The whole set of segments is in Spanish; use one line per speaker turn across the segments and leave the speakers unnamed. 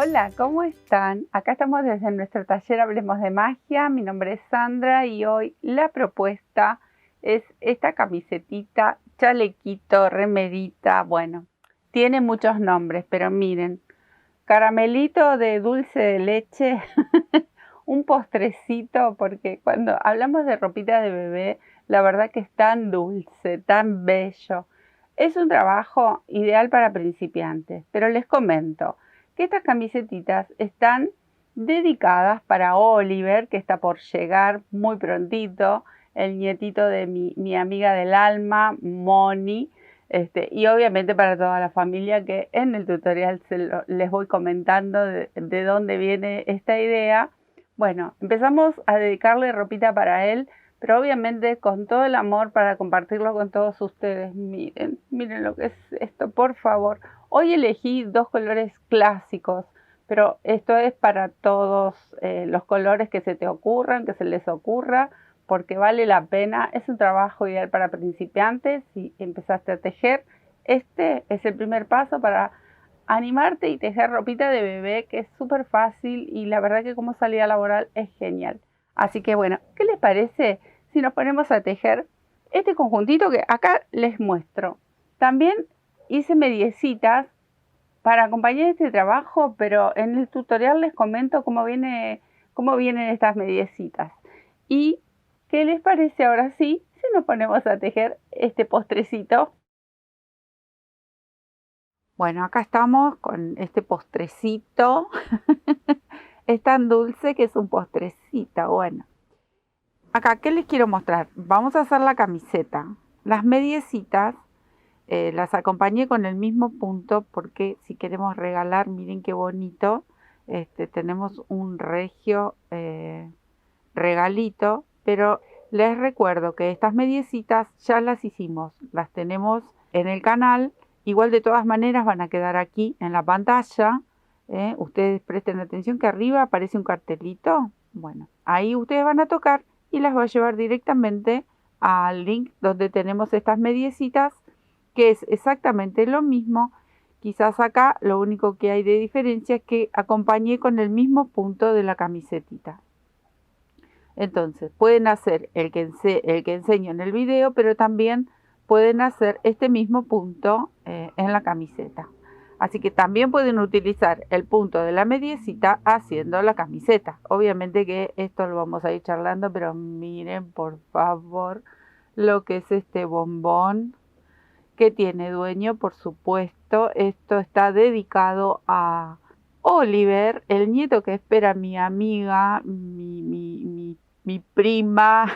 Hola, ¿cómo están? Acá estamos desde nuestro taller Hablemos de Magia. Mi nombre es Sandra y hoy la propuesta es esta camisetita, chalequito, remerita. Bueno, tiene muchos nombres, pero miren, caramelito de dulce de leche, un postrecito, porque cuando hablamos de ropita de bebé, la verdad que es tan dulce, tan bello. Es un trabajo ideal para principiantes, pero les comento que estas camisetitas están dedicadas para Oliver, que está por llegar muy prontito, el nietito de mi amiga del alma, Moni, y obviamente para toda la familia, que en el tutorial les voy comentando de dónde viene esta idea. Bueno, empezamos a dedicarle ropita para él, pero obviamente con todo el amor para compartirlo con todos ustedes. Miren, miren lo que es esto, por favor. Hoy elegí dos colores clásicos, pero esto es para todos los colores que se te ocurran, que se les ocurra, porque vale la pena. Es un trabajo ideal para principiantes. Si empezaste a tejer, este es el primer paso para animarte y tejer ropita de bebé, que es súper fácil y la verdad que como salida laboral es genial. Así que bueno, ¿qué les parece si nos ponemos a tejer este conjuntito que acá les muestro? También hice mediecitas para acompañar este trabajo, pero en el tutorial les comento cómo vienen estas mediecitas. ¿Y qué les parece ahora sí si nos ponemos a tejer este postrecito? Bueno, acá estamos con este postrecito. Es tan dulce que es un postrecito. Bueno, acá, ¿qué les quiero mostrar? Vamos a hacer la camiseta. Las mediecitas las acompañé con el mismo punto porque si queremos regalar, miren qué bonito. Tenemos un regio regalito, pero les recuerdo que estas mediecitas ya las hicimos, las tenemos en el canal. Igual de todas maneras van a quedar aquí en la pantalla. Ustedes presten atención que arriba aparece un cartelito. Bueno, ahí ustedes van a tocar y las va a llevar directamente al link donde tenemos estas mediecitas, que es exactamente lo mismo. Quizás acá lo único que hay de diferencia es que acompañé con el mismo punto de la camisetita. Entonces, pueden hacer el que enseño en el video, pero también pueden hacer este mismo punto en la camiseta. Así que también pueden utilizar el punto de la mediecita haciendo la camiseta. Obviamente que esto lo vamos a ir charlando, pero miren por favor lo que es este bombón, que tiene dueño, por supuesto. Esto está dedicado a Oliver, el nieto que espera mi amiga, mi prima.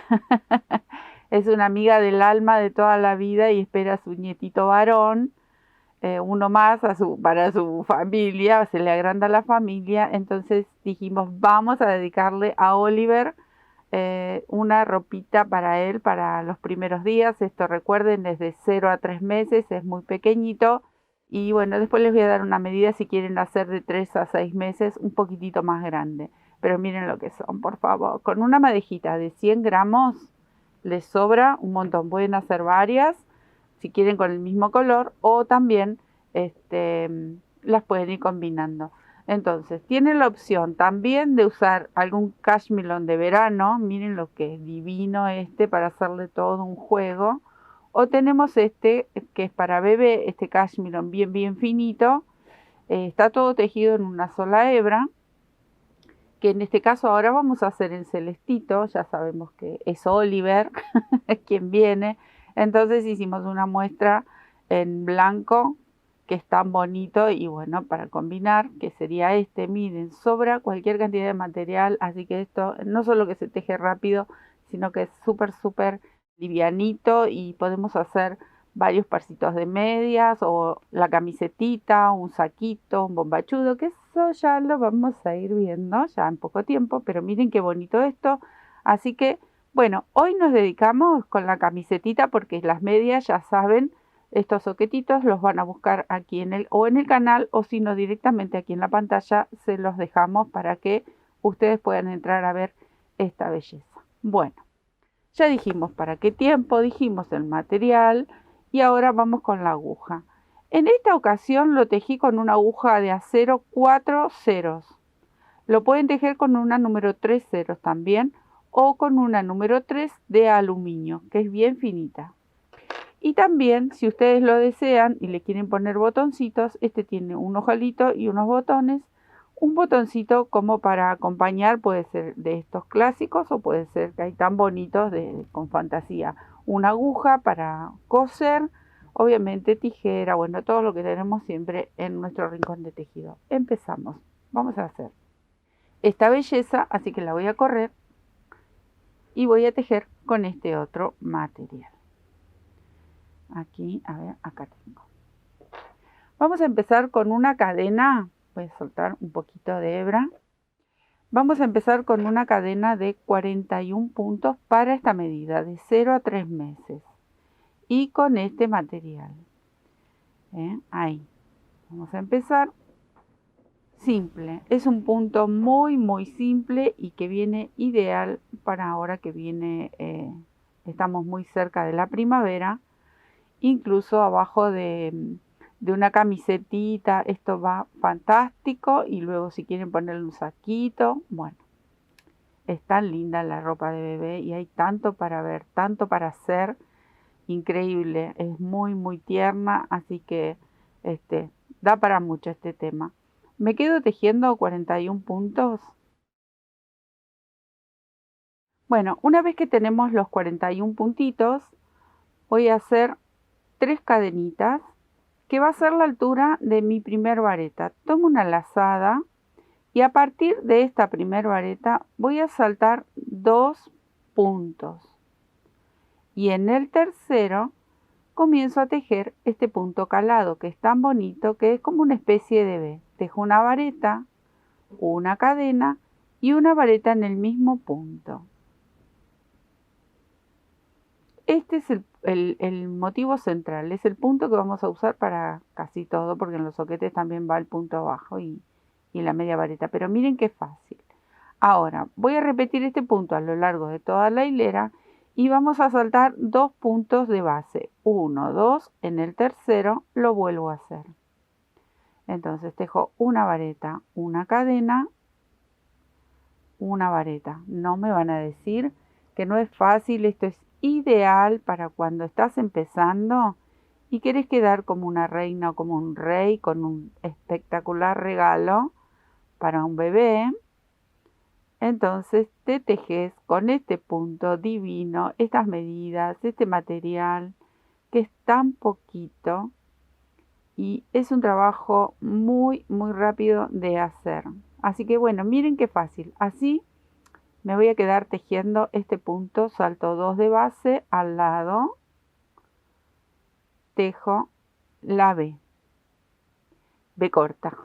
Es una amiga del alma de toda la vida y espera a su nietito varón, uno más para su familia, se le agranda la familia. Entonces dijimos, vamos a dedicarle a Oliver una ropita para él para los primeros días. Esto recuerden, desde 0 a 3 meses, es muy pequeñito. Y bueno, después les voy a dar una medida si quieren hacer de 3 a 6 meses, un poquitito más grande. Pero miren lo que son, por favor. Con una madejita de 100 gramos les sobra un montón. Pueden hacer varias, si quieren con el mismo color, o también las pueden ir combinando. Entonces, tienen la opción también de usar algún cashmilón de verano. Miren lo que es divino para hacerle todo un juego. O tenemos que es para bebé, este cashmilón bien finito. Está todo tejido en una sola hebra, que en este caso ahora vamos a hacer en celestito. Ya sabemos que es Oliver quien viene. Entonces hicimos una muestra en blanco, que es tan bonito, y bueno, para combinar, que sería miren, sobra cualquier cantidad de material, así que esto no solo que se teje rápido, sino que es súper livianito, y podemos hacer varios parcitos de medias, o la camisetita, un saquito, un bombachudo, que eso ya lo vamos a ir viendo ya en poco tiempo. Pero miren qué bonito esto. Así que bueno, hoy nos dedicamos con la camisetita, porque las medias, ya saben, estos soquetitos los van a buscar aquí en el canal, o si no directamente aquí en la pantalla se los dejamos para que ustedes puedan entrar a ver esta belleza. Bueno, ya dijimos para qué tiempo, dijimos el material, y ahora vamos con la aguja. En esta ocasión lo tejí con una aguja de acero 4 ceros. Lo pueden tejer con una número 3 ceros también o con una número 3 de aluminio, que es bien finita. Y también, si ustedes lo desean y le quieren poner botoncitos, este tiene un ojalito y unos botones. Un botoncito como para acompañar, puede ser de estos clásicos o puede ser que hay tan bonitos con fantasía. Una aguja para coser, obviamente tijera, bueno, todo lo que tenemos siempre en nuestro rincón de tejido. Empezamos, vamos a hacer esta belleza, así que la voy a correr y voy a tejer con este otro material. Aquí, a ver, acá tengo. Vamos a empezar con una cadena, voy a soltar un poquito de hebra. Vamos a empezar con una cadena de 41 puntos para esta medida, de 0 a 3 meses. Y con este material. Ahí. Vamos a empezar. Simple. Es un punto muy simple y que viene ideal para ahora que viene, estamos muy cerca de la primavera. Incluso abajo de una camisetita, esto va fantástico. Y luego si quieren ponerle un saquito, bueno, es tan linda la ropa de bebé y hay tanto para ver, tanto para hacer, increíble, es muy tierna, así que da para mucho este tema. Me quedo tejiendo 41 puntos. Bueno, una vez que tenemos los 41 puntitos, voy a hacer 3 cadenitas, que va a ser la altura de mi primer vareta. Tomo una lazada y a partir de esta primer vareta voy a saltar 2 puntos. Y en el tercero comienzo a tejer este punto calado, que es tan bonito, que es como una especie de V. Tejo una vareta, una cadena y una vareta en el mismo punto. Este es el motivo central, es el punto que vamos a usar para casi todo, porque en los soquetes también va el punto abajo y la media vareta, pero miren qué fácil. Ahora voy a repetir este punto a lo largo de toda la hilera y vamos a saltar 2 puntos de base, 1, 2, en el tercero lo vuelvo a hacer. Entonces tejo una vareta, una cadena, una vareta. No me van a decir que no es fácil, esto es ideal para cuando estás empezando y quieres quedar como una reina o como un rey con un espectacular regalo para un bebé. Entonces te tejes con este punto divino, estas medidas, este material que es tan poquito y es un trabajo muy rápido de hacer. Así que bueno, miren qué fácil. Así me voy a quedar tejiendo este punto, salto 2 de base al lado, tejo la B corta.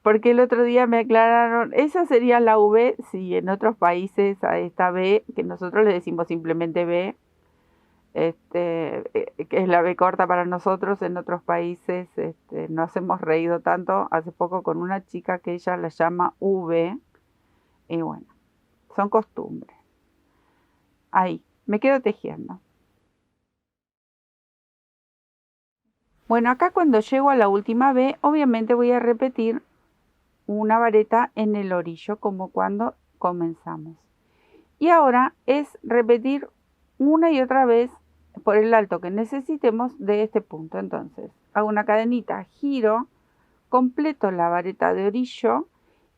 Porque el otro día me aclararon, esa sería la V, si en otros países a esta B, que nosotros le decimos simplemente B, que es la B corta para nosotros, en otros países nos hemos reído tanto hace poco con una chica que ella la llama V, y bueno, son costumbres. Ahí, me quedo tejiendo. Bueno, acá cuando llego a la última B, obviamente voy a repetir una vareta en el orillo como cuando comenzamos. Y ahora es repetir una y otra vez por el alto que necesitemos de este punto. Entonces, hago una cadenita, giro, completo la vareta de orillo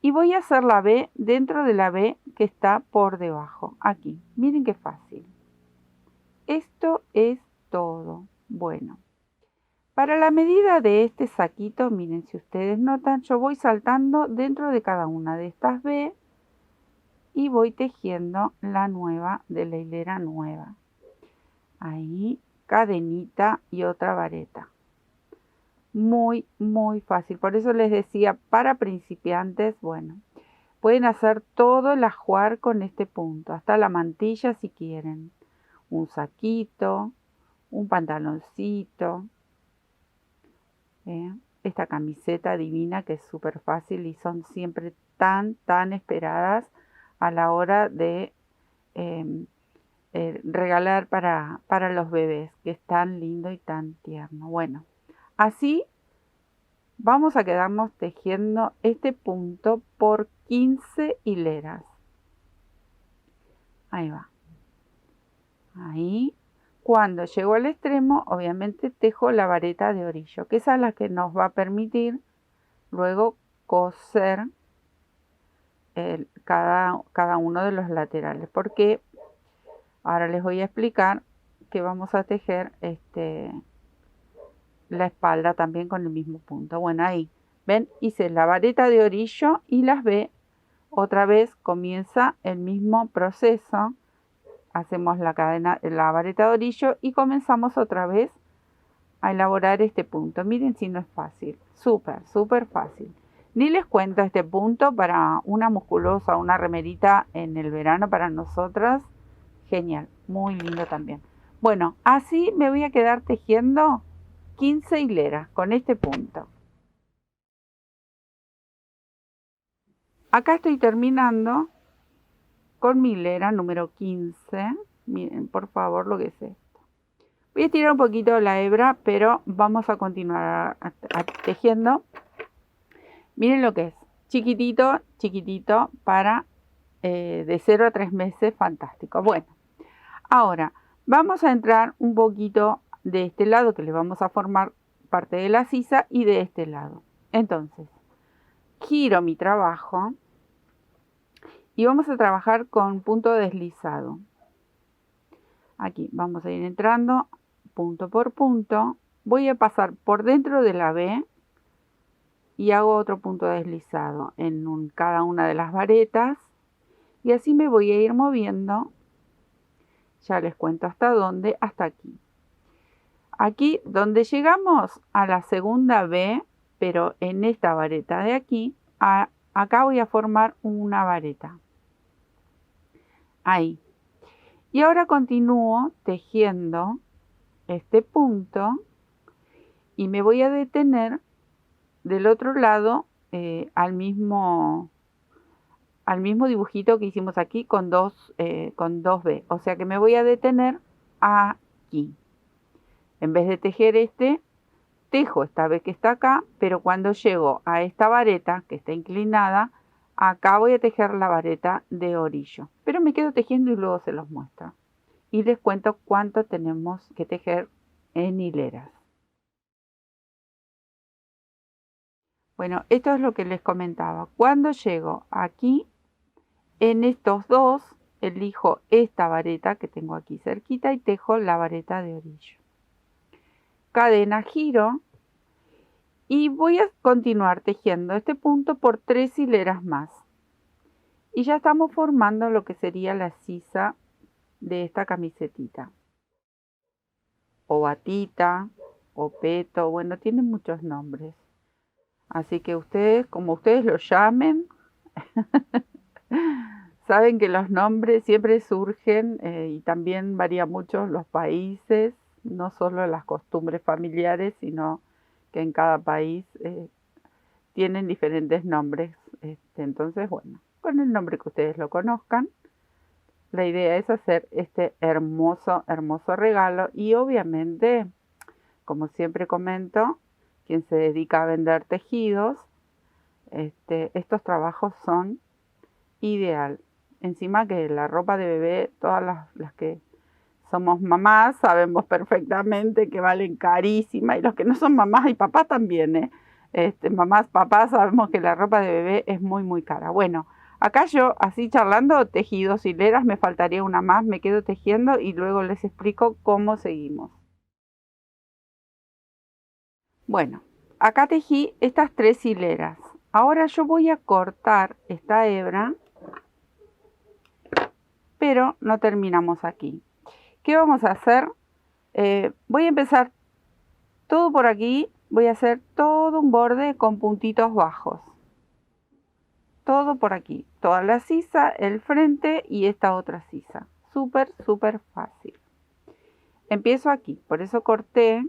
y voy a hacer la B dentro de la B que está por debajo. Aquí, miren qué fácil. Esto es todo. Bueno. Para la medida de este saquito, miren, si ustedes notan, yo voy saltando dentro de cada una de estas B y voy tejiendo la nueva de la hilera nueva. Ahí, cadenita y otra vareta. Muy fácil. Por eso les decía, para principiantes, bueno, pueden hacer todo el ajuar con este punto, hasta la mantilla si quieren. Un saquito, un pantaloncito. Esta camiseta divina que es súper fácil y son siempre tan esperadas a la hora de regalar para los bebés, que es tan lindo y tan tierno. Bueno, así vamos a quedarnos tejiendo este punto por 15 hileras. Ahí va. Ahí. Cuando llego al extremo, obviamente tejo la vareta de orillo, que esa es la que nos va a permitir luego coser cada uno de los laterales, porque ahora les voy a explicar que vamos a tejer la espalda también con el mismo punto. Bueno, ahí, ven, hice la vareta de orillo y las ve, otra vez comienza el mismo proceso. Hacemos la cadena, la vareta de orillo y comenzamos otra vez a elaborar este punto. Miren si no es fácil, súper fácil. Ni les cuento este punto para una musculosa, una remerita en el verano para nosotras. Genial, muy lindo también. Bueno, así me voy a quedar tejiendo 15 hileras con este punto. Acá estoy terminando con mi hilera número 15. Miren, por favor, lo que es esto. Voy a estirar un poquito la hebra, pero vamos a continuar tejiendo. Miren lo que es. Chiquitito, chiquitito para de 0 a 3 meses. Fantástico. Bueno, ahora vamos a entrar un poquito de este lado, que le vamos a formar parte de la sisa, y de este lado. Entonces, giro mi trabajo y vamos a trabajar con punto deslizado. Aquí vamos a ir entrando punto por punto. Voy a pasar por dentro de la B y hago otro punto deslizado en cada una de las varetas. Y así me voy a ir moviendo. Ya les cuento hasta dónde, hasta aquí. Aquí donde llegamos a la segunda B, pero en esta vareta de aquí, acá voy a formar una vareta. Ahí. Y ahora continúo tejiendo este punto y me voy a detener del otro lado al mismo dibujito que hicimos aquí con dos B. O sea que me voy a detener aquí. En vez de tejer tejo esta B que está acá, pero cuando llego a esta vareta que está inclinada, acá voy a tejer la vareta de orillo. Pero me quedo tejiendo y luego se los muestro. Y les cuento cuánto tenemos que tejer en hileras. Bueno, esto es lo que les comentaba. Cuando llego aquí, en estos dos, elijo esta vareta que tengo aquí cerquita y tejo la vareta de orillo. Cadena, giro y voy a continuar tejiendo este punto por 3 hileras más. Y ya estamos formando lo que sería la sisa de esta camisetita. O batita, o peto, bueno, tiene muchos nombres. Así que ustedes, como ustedes lo llamen, saben que los nombres siempre surgen y también varía mucho los países, no solo las costumbres familiares, sino que en cada país tienen diferentes nombres. Entonces, bueno, con el nombre que ustedes lo conozcan, la idea es hacer este hermoso regalo y obviamente, como siempre comento, quien se dedica a vender tejidos, estos trabajos son ideal. Encima que la ropa de bebé, todas las que somos mamás sabemos perfectamente que valen carísima, y los que no son mamás y papás también, mamás, papás, sabemos que la ropa de bebé es muy cara. Bueno, acá yo así charlando tejí 2 hileras, me faltaría una más, me quedo tejiendo y luego les explico cómo seguimos. Bueno, acá tejí estas 3 hileras. Ahora yo voy a cortar esta hebra, pero no terminamos aquí. ¿Qué vamos a hacer? Voy a empezar todo por aquí, voy a hacer todo un borde con puntitos bajos. Todo por aquí, toda la sisa, el frente y esta otra sisa. Súper fácil. Empiezo aquí, por eso corté.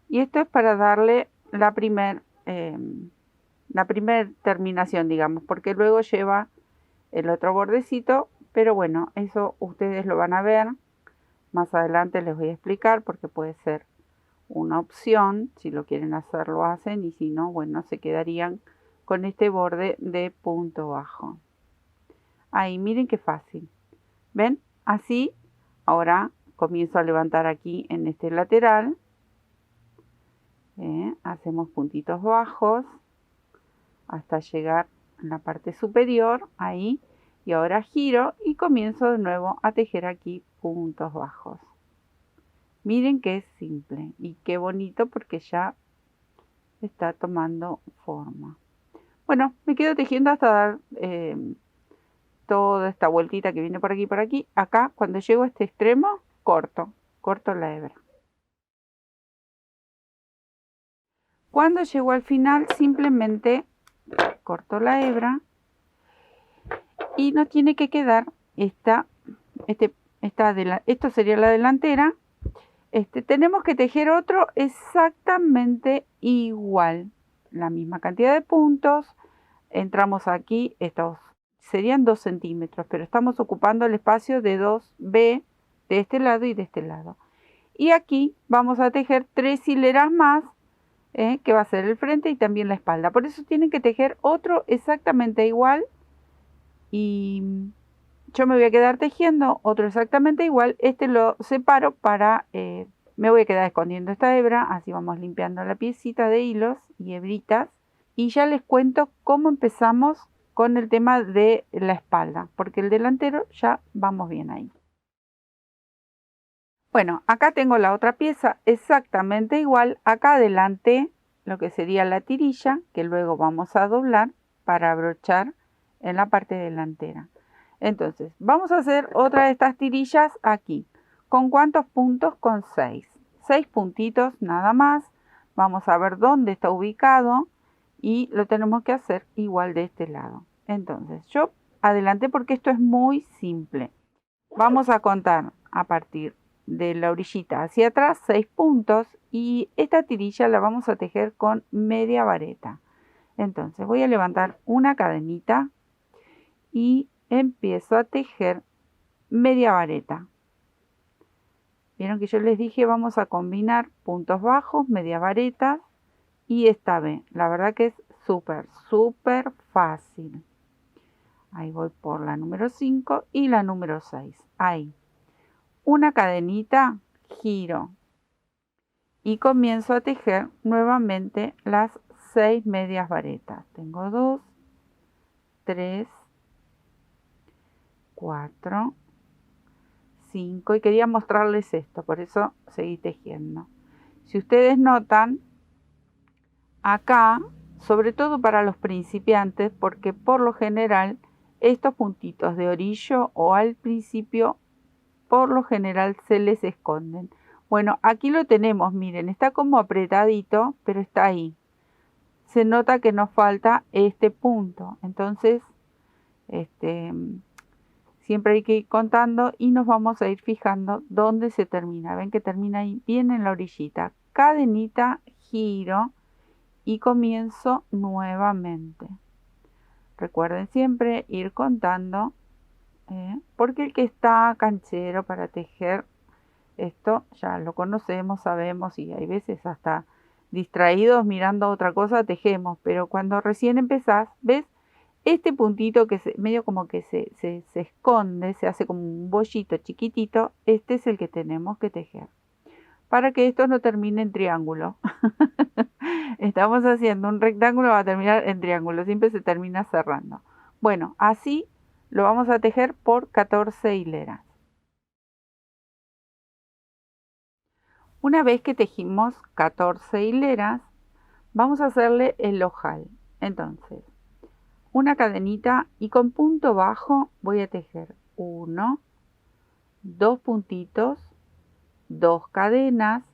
Y esto es para darle la primer terminación, digamos, porque luego lleva el otro bordecito, pero bueno, eso ustedes lo van a ver. Más adelante les voy a explicar porque puede ser una opción. Si lo quieren hacer, lo hacen, y si no, bueno, se quedarían con este borde de punto bajo. Ahí, miren qué fácil. ¿Ven? Así, ahora comienzo a levantar aquí en este lateral. Hacemos puntitos bajos hasta llegar a la parte superior, ahí. Y ahora giro y comienzo de nuevo a tejer aquí puntos bajos. Miren que es simple y qué bonito porque ya está tomando forma. Bueno, me quedo tejiendo hasta dar toda esta vueltita que viene por aquí y por aquí. Acá, cuando llego a este extremo, corto la hebra. Cuando llego al final, simplemente corto la hebra y nos tiene que quedar esto sería la delantera. Tenemos que tejer otro exactamente igual, la misma cantidad de puntos. Entramos aquí, estos serían 2 centímetros, pero estamos ocupando el espacio de 2B de este lado y de este lado. Y aquí vamos a tejer 3 hileras más, que va a ser el frente y también la espalda. Por eso tienen que tejer otro exactamente igual, y yo me voy a quedar tejiendo otro exactamente igual. Lo separo para, me voy a quedar escondiendo esta hebra, así vamos limpiando la piecita de hilos y hebritas. Y ya les cuento cómo empezamos con el tema de la espalda, porque el delantero ya vamos bien ahí. Bueno, acá tengo la otra pieza exactamente igual. Acá adelanté lo que sería la tirilla, que luego vamos a doblar para abrochar en la parte delantera. Entonces, vamos a hacer otra de estas tirillas aquí. ¿Con cuántos puntos? Con 6. 6 puntitos nada más. Vamos a ver dónde está ubicado y lo tenemos que hacer igual de este lado. Entonces, yo adelanté porque esto es muy simple. Vamos a contar a partir de la orillita hacia atrás 6 puntos, y esta tirilla la vamos a tejer con media vareta. Entonces voy a levantar una cadenita y empiezo a tejer media vareta. Vieron que yo les dije vamos a combinar puntos bajos, media vareta y esta vez. La verdad que es súper fácil. Ahí voy por la número 5 y la número 6. Ahí. Una cadenita, giro y comienzo a tejer nuevamente las 6 medias varetas. Tengo 2, 3, 4, 5 y quería mostrarles esto, por eso seguí tejiendo. Si ustedes notan, acá, sobre todo para los principiantes, porque por lo general estos puntitos de orillo o al principio por lo general se les esconden. Bueno, aquí lo tenemos, miren, está como apretadito, pero está ahí. Se nota que nos falta este punto, entonces siempre hay que ir contando y nos vamos a ir fijando dónde se termina. Ven que termina ahí bien en la orillita. Cadenita, giro y comienzo nuevamente. Recuerden siempre ir contando, porque el que está canchero para tejer esto ya lo conocemos, sabemos, y hay veces hasta distraídos mirando otra cosa tejemos, pero cuando recién empezás, ¿ves? Este puntito que medio como que se esconde, se hace como un bollito chiquitito, este es el que tenemos que tejer. Para que esto no termine en triángulo. Estamos haciendo un rectángulo, va a terminar en triángulo, siempre se termina cerrando. Bueno, así lo vamos a tejer por 14 hileras. Una vez que tejimos 14 hileras, vamos a hacerle el ojal. Entonces, una cadenita y con punto bajo voy a tejer 1, 2 puntitos, 2 cadenas,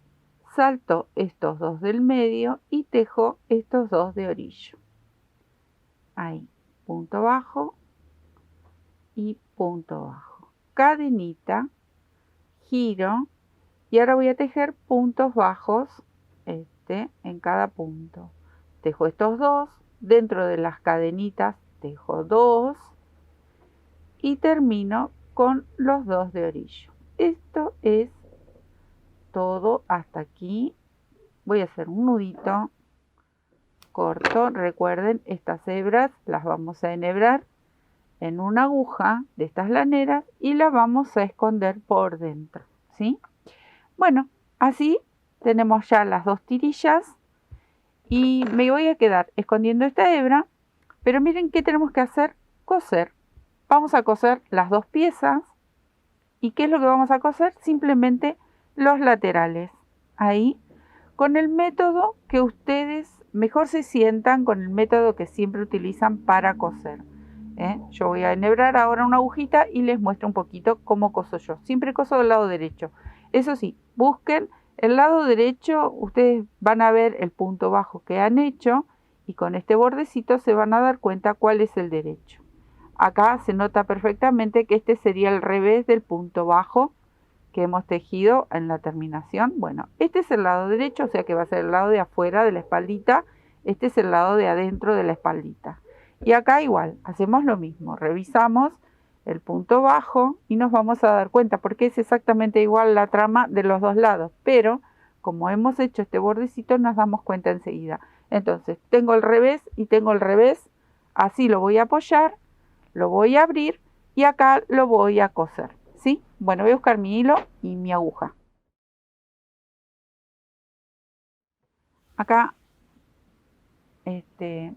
salto estos 2 del medio y tejo estos 2 de orillo. Ahí, punto bajo y punto bajo. Cadenita, giro y ahora voy a tejer puntos bajos en cada punto. Tejo estos 2, dentro de las cadenitas tejo 2 y termino con los 2 de orillo. Esto es todo hasta aquí voy a hacer un nudito corto. Recuerden, estas hebras las vamos a enhebrar en una aguja de estas laneras y la vamos a esconder por dentro, ¿sí? Bueno, así tenemos ya las dos tirillas y me voy a quedar escondiendo esta hebra, pero miren qué tenemos que hacer: coser. Vamos a coser las dos piezas. ¿Y qué es lo que vamos a coser? Simplemente los laterales. Ahí, con el método que ustedes mejor se sientan, con el método que siempre utilizan para coser. Yo voy a enhebrar ahora una agujita y les muestro un poquito cómo coso yo. Siempre coso del lado derecho. Eso sí, busquen el lado derecho, ustedes van a ver el punto bajo que han hecho y con este bordecito se van a dar cuenta cuál es el derecho. Acá se nota perfectamente que este sería el revés del punto bajo que hemos tejido en la terminación. Bueno, este es el lado derecho, o sea que va a ser el lado de afuera de la espaldita. Este es el lado de adentro de la espaldita. Y acá igual, hacemos lo mismo. Revisamos el punto bajo y nos vamos a dar cuenta porque es exactamente igual la trama de los dos lados. Pero como hemos hecho este bordecito nos damos cuenta enseguida. Entonces tengo el revés y tengo el revés. Así lo voy a apoyar, lo voy a abrir y acá lo voy a coser, ¿sí? Bueno, voy a buscar mi hilo y mi aguja. Acá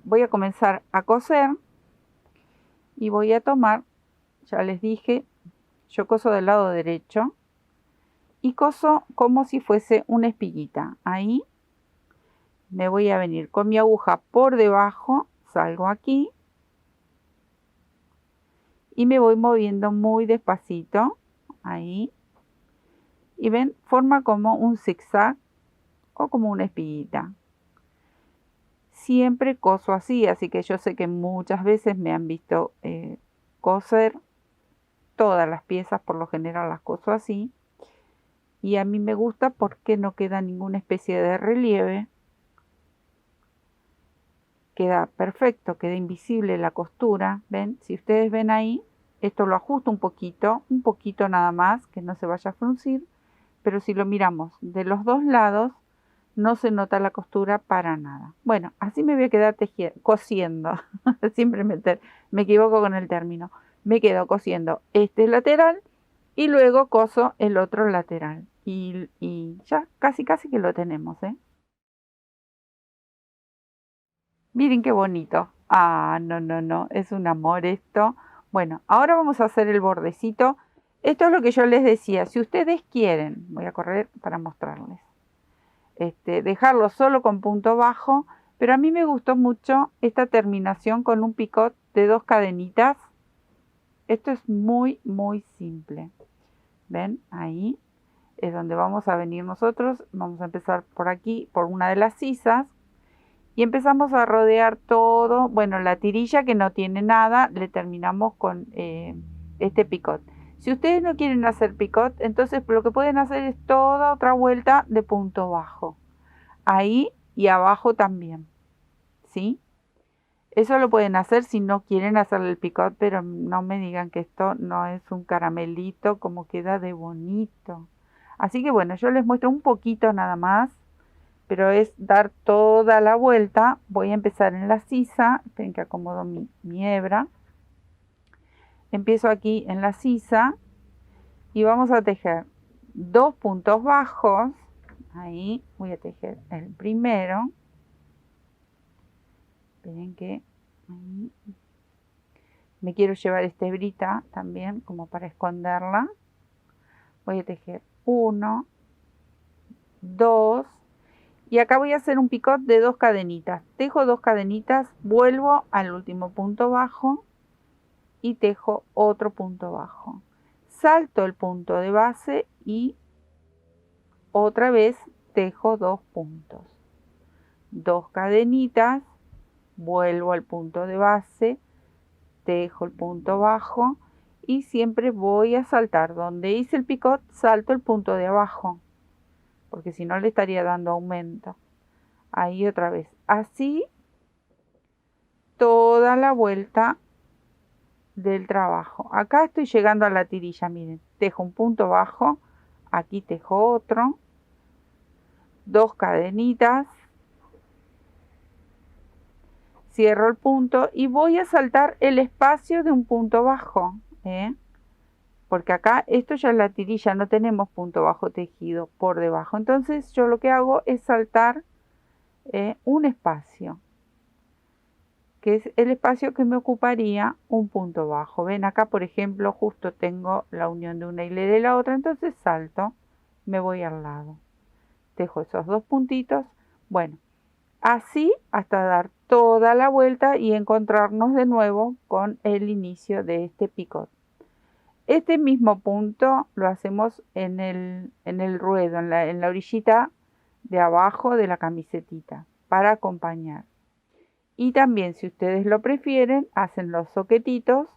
voy a comenzar a coser y voy a tomar, ya les dije, yo coso del lado derecho y coso como si fuese una espiguita. Ahí me voy a venir con mi aguja por debajo, salgo aquí y me voy moviendo muy despacito, ahí, y ven, forma como un zigzag o como una espiguita. Siempre coso así, así que yo sé que muchas veces me han visto coser todas las piezas, por lo general las coso así, y a mí me gusta porque no queda ninguna especie de relieve, queda perfecto, queda invisible la costura. Ven, si ustedes ven ahí, esto lo ajusto un poquito nada más, que no se vaya a fruncir, pero si lo miramos de los dos lados no se nota la costura para nada. Bueno, así me voy a quedar cosiendo. Siempre me equivoco con el término. Me quedo cosiendo este lateral y luego coso el otro lateral. Y ya casi que lo tenemos, ¿eh? Miren qué bonito. Ah, no, es un amor esto. Bueno, ahora vamos a hacer el bordecito. Esto es lo que yo les decía. Si ustedes quieren, voy a correr para mostrarles. Dejarlo solo con punto bajo, pero a mí me gustó mucho esta terminación con un picot de 2 cadenitas. Esto es muy simple. Ven, ahí es donde vamos a venir nosotros. Vamos a empezar por aquí, por una de las sisas, y empezamos a rodear todo. Bueno, la tirilla que no tiene nada, le terminamos con este picot. Si ustedes no quieren hacer picot, entonces lo que pueden hacer es toda otra vuelta de punto bajo. Ahí y abajo también, ¿sí? Eso lo pueden hacer si no quieren hacerle el picot, pero no me digan que esto no es un caramelito, como queda de bonito. Así que bueno, yo les muestro un poquito nada más, pero es dar toda la vuelta. Voy a empezar en la sisa, esperen que acomodo mi hebra. Empiezo aquí en la sisa y vamos a tejer 2 puntos bajos. Ahí voy a tejer el primero. Esperen que me quiero llevar esta hebrita también como para esconderla. Voy a tejer 1, 2 y acá voy a hacer un picot de 2 cadenitas. Tejo 2 cadenitas, vuelvo al último punto bajo y tejo otro punto bajo. Salto el punto de base y otra vez tejo 2 puntos. 2 cadenitas, vuelvo al punto de base, tejo el punto bajo y siempre voy a saltar. Donde hice el picot, salto el punto de abajo, porque si no le estaría dando aumento. Ahí otra vez. Así toda la vuelta del trabajo. Acá estoy llegando a la tirilla, miren. Tejo un punto bajo, aquí tejo otro, 2 cadenitas, cierro el punto y voy a saltar el espacio de un punto bajo, porque acá esto ya es la tirilla, no tenemos punto bajo tejido por debajo. Entonces yo lo que hago es saltar un espacio, que es el espacio que me ocuparía un punto bajo. Ven acá, por ejemplo, justo tengo la unión de una hilera y la otra, entonces salto, me voy al lado, dejo esos 2 puntitos. Bueno, así hasta dar toda la vuelta y encontrarnos de nuevo con el inicio de este picot. Este mismo punto lo hacemos en el ruedo, en la orillita de abajo de la camisetita, para acompañar. Y también, si ustedes lo prefieren, hacen los soquetitos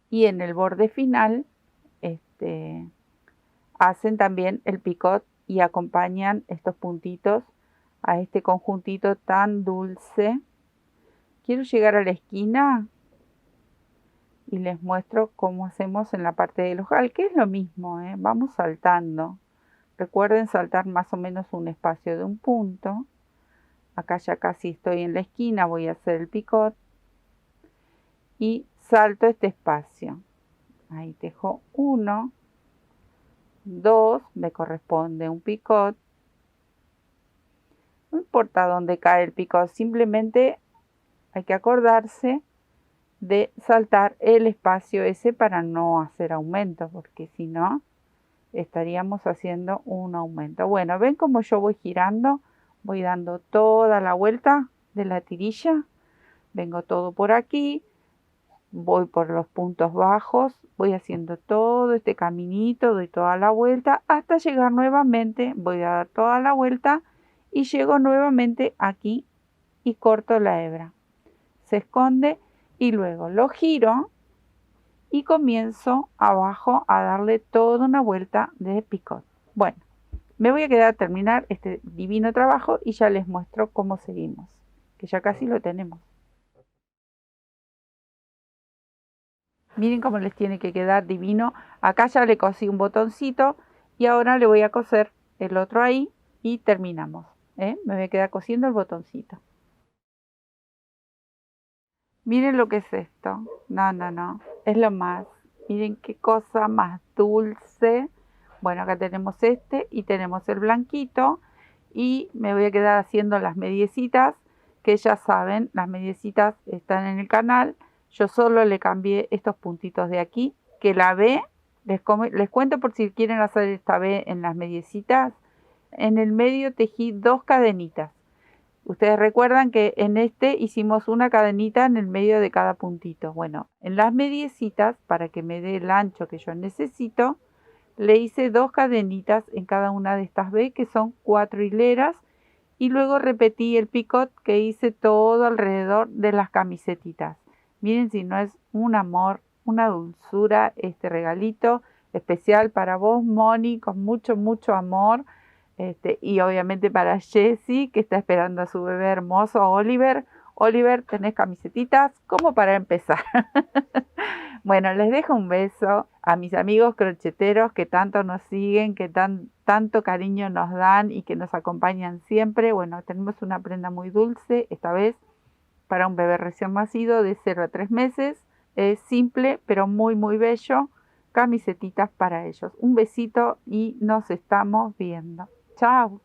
y en el borde final hacen también el picot y acompañan estos puntitos a este conjuntito tan dulce. Quiero llegar a la esquina y les muestro cómo hacemos en la parte del ojal, que es lo mismo, vamos saltando. Recuerden saltar más o menos un espacio de un punto. Acá ya casi estoy en la esquina, voy a hacer el picot y salto este espacio. Ahí tejo 1, 2, me corresponde un picot. No importa dónde cae el picot, simplemente hay que acordarse de saltar el espacio ese para no hacer aumento, porque si no estaríamos haciendo un aumento. Bueno, ven como yo voy girando, voy dando toda la vuelta de la tirilla, vengo todo por aquí, voy por los puntos bajos, voy haciendo todo este caminito, doy toda la vuelta hasta llegar nuevamente, voy a dar toda la vuelta y llego nuevamente aquí y corto la hebra. Se esconde y luego lo giro y comienzo abajo a darle toda una vuelta de picot. Bueno, me voy a quedar a terminar este divino trabajo y ya les muestro cómo seguimos, que ya casi lo tenemos. Miren cómo les tiene que quedar divino. Acá ya le cosí un botoncito y ahora le voy a coser el otro ahí y terminamos. Me voy a quedar cosiendo el botoncito. Miren lo que es esto. No. Es lo más. Miren qué cosa más dulce. Bueno, acá tenemos este y tenemos el blanquito. Y me voy a quedar haciendo las mediecitas, que ya saben, las mediecitas están en el canal. Yo solo le cambié estos puntitos de aquí, que la B, les cuento por si quieren hacer esta B en las mediecitas. En el medio tejí 2 cadenitas. Ustedes recuerdan que en este hicimos una cadenita en el medio de cada puntito. Bueno, en las mediecitas, para que me dé el ancho que yo necesito, le hice 2 cadenitas en cada una de estas B, que son 4 hileras, y luego repetí el picot que hice todo alrededor de las camisetitas. Miren si no es un amor, una dulzura este regalito especial para vos, Moni, con mucho amor. Y obviamente para Jessie, que está esperando a su bebé hermoso, Oliver. Oliver, tenés camisetitas como para empezar. Bueno, les dejo un beso a mis amigos crocheteros que tanto nos siguen, que tanto cariño nos dan y que nos acompañan siempre. Bueno, tenemos una prenda muy dulce, esta vez para un bebé recién nacido de 0 a 3 meses. Es simple, pero muy bello. Camisetitas para ellos. Un besito y nos estamos viendo. Chao.